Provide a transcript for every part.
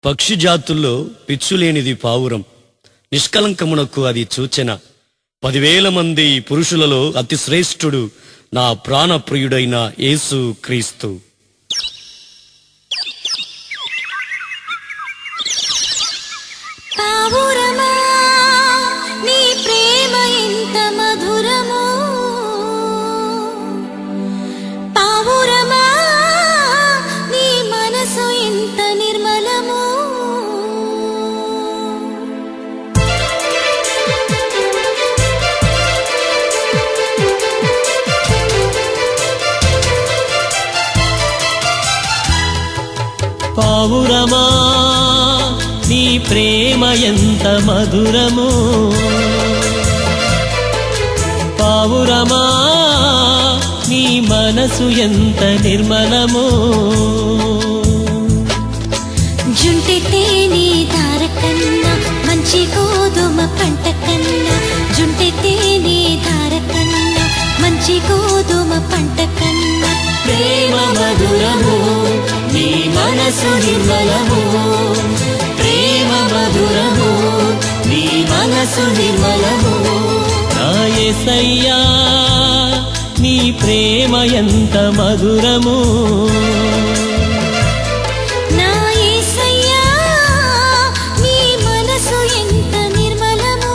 పక్షి జాతుల్లో పిచ్చులేనిది పావురం, నిష్కలంకమునకు అది సూచన. 10,000 మంది పురుషులలో అతి శ్రేష్ఠుడు నా ప్రాణప్రియుడైన యేసు క్రీస్తు. పావురమా నీ ప్రేమ ఎంత మధురమో, పావురమా నీ మనసు ఎంత నిర్మలమో. పావురమా నీ ప్రేమ ఎంత మధురమో, పావురమా నీ మనసు ఎంత నిర్మలమో. జుంటె తేనె ధార కన్నా మంచి గోధుమ పంట కన్నా, జుంటె తేనె ధార కన్నా మంచి గోధుమ పంట కన్నా ప్రేమ మధురమో నీ మనసు నిర్మలమో, ప్రేమ మధురమో నీ మనసు నిర్మలమో. నా యేసయ్యా నీ ప్రేమ ఎంత మధురమో, నా యేసయ్యా నీ మనసు ఎంత నిర్మలమో.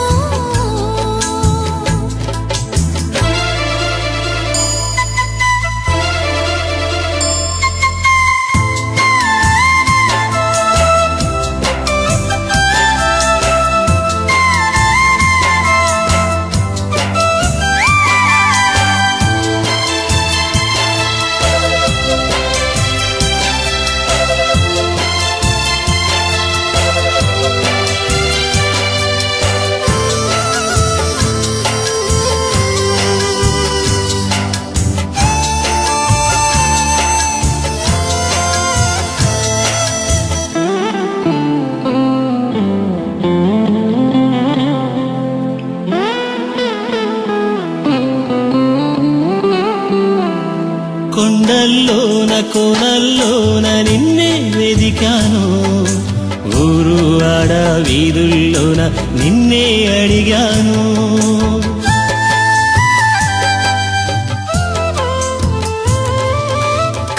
కొండల్లోన కోనల్లోన నిన్నే వెదికాను, ఊరు ఆడ వీధుల్లోన నిన్నే అడిగాను.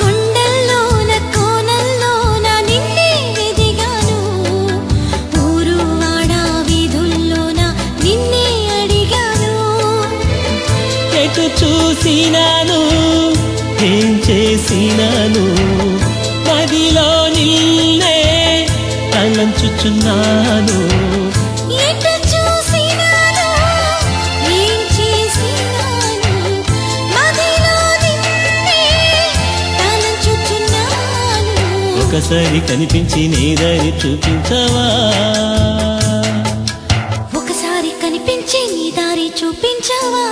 కొండల్లోన కోనల్లోన నిన్నే వెదిగాను, ఊరు వాడ వీధుల్లోన నిన్నే అడిగాను. ఎటు చూసినాను ఏం చేసినాను, మదిలో నిన్నే తలంచుచున్నాను. ఎటు చూసినాను ఏం చేసినాను, మదిలో నిన్నే తలంచుచున్నాను. ఒకసారి కనిపించి నీ దారి చూపించవా, ఒకసారి కనిపించి నీ దారి చూపించవా.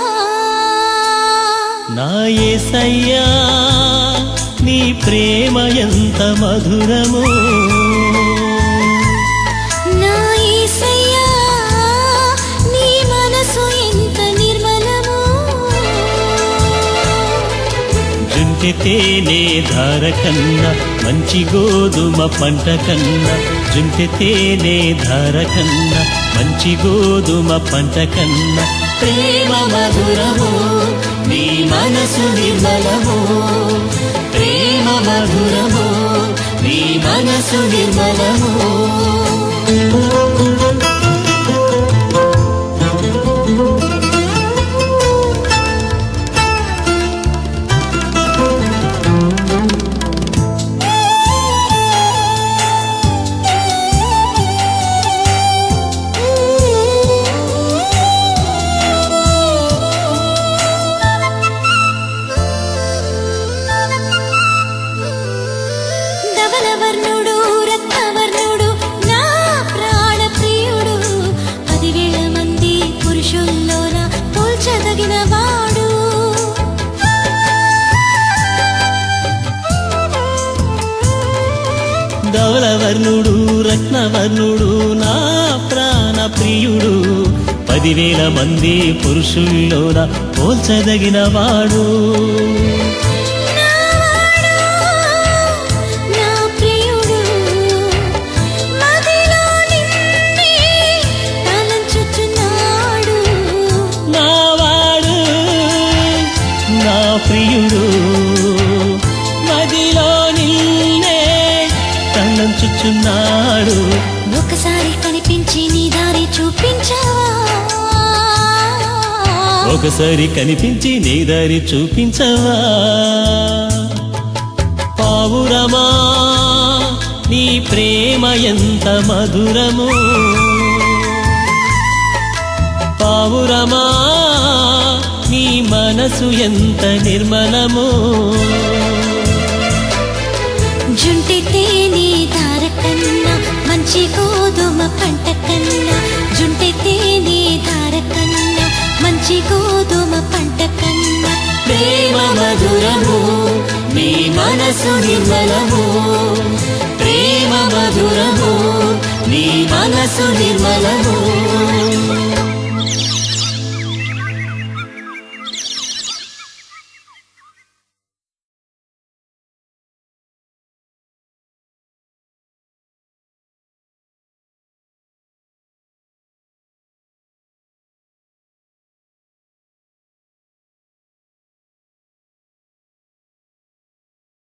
నా యేసయ్యా నీ ప్రేమ ఎంత మధురమో, నా యేసయ్యా నీ మనసు ఎంత నిర్మలమో. జుంటె తేనె ధార కన్నా మంచి గోధుమ పంట కన్నా, జుంటె తేనె ధార కన్నా మంచి గోధుమ పంట కన్నా ప్రేమ మధురమో నీ మనసు నిర్మలమో, ప్రేమ మధురమో నీ మనసు నిర్మలమో. ధవలవర్ణుడు రత్నవర్ణుడు నా ప్రాణ ప్రియుడు, 10,000 మంది పురుషుల్లోన పోల్చదగిన వాడు. ధవలవర్ణుడు రత్నవర్ణుడు నా ప్రాణ ప్రియుడు, 10,000 మంది పురుషుల్లోన పోల్చదగిన వాడు. నా ప్రియుడు నా ప్రియుడు మదిలో నిన్నే తలంచుచున్నాడు. ఒకసారి కనిపించి నీ దారి చూపించవా, ఒకసారి కనిపించి నీ దారి చూపించవా. పావురమా నీ ప్రేమ ఎంత మధురము, పావురమా నీ మనసు ఎంత నిర్మలము. జుంటితే నీ దార కన్నా మంచి గోధుమ పంట కన్నా, జుంటితే నీ దార కన్నా మంచి గోధుమ పంట కన్నా. ప్రేమ మధురము నీ మనసు నిర్మలము, ప్రేమ మధురము నీ మనసు నిర్మలము.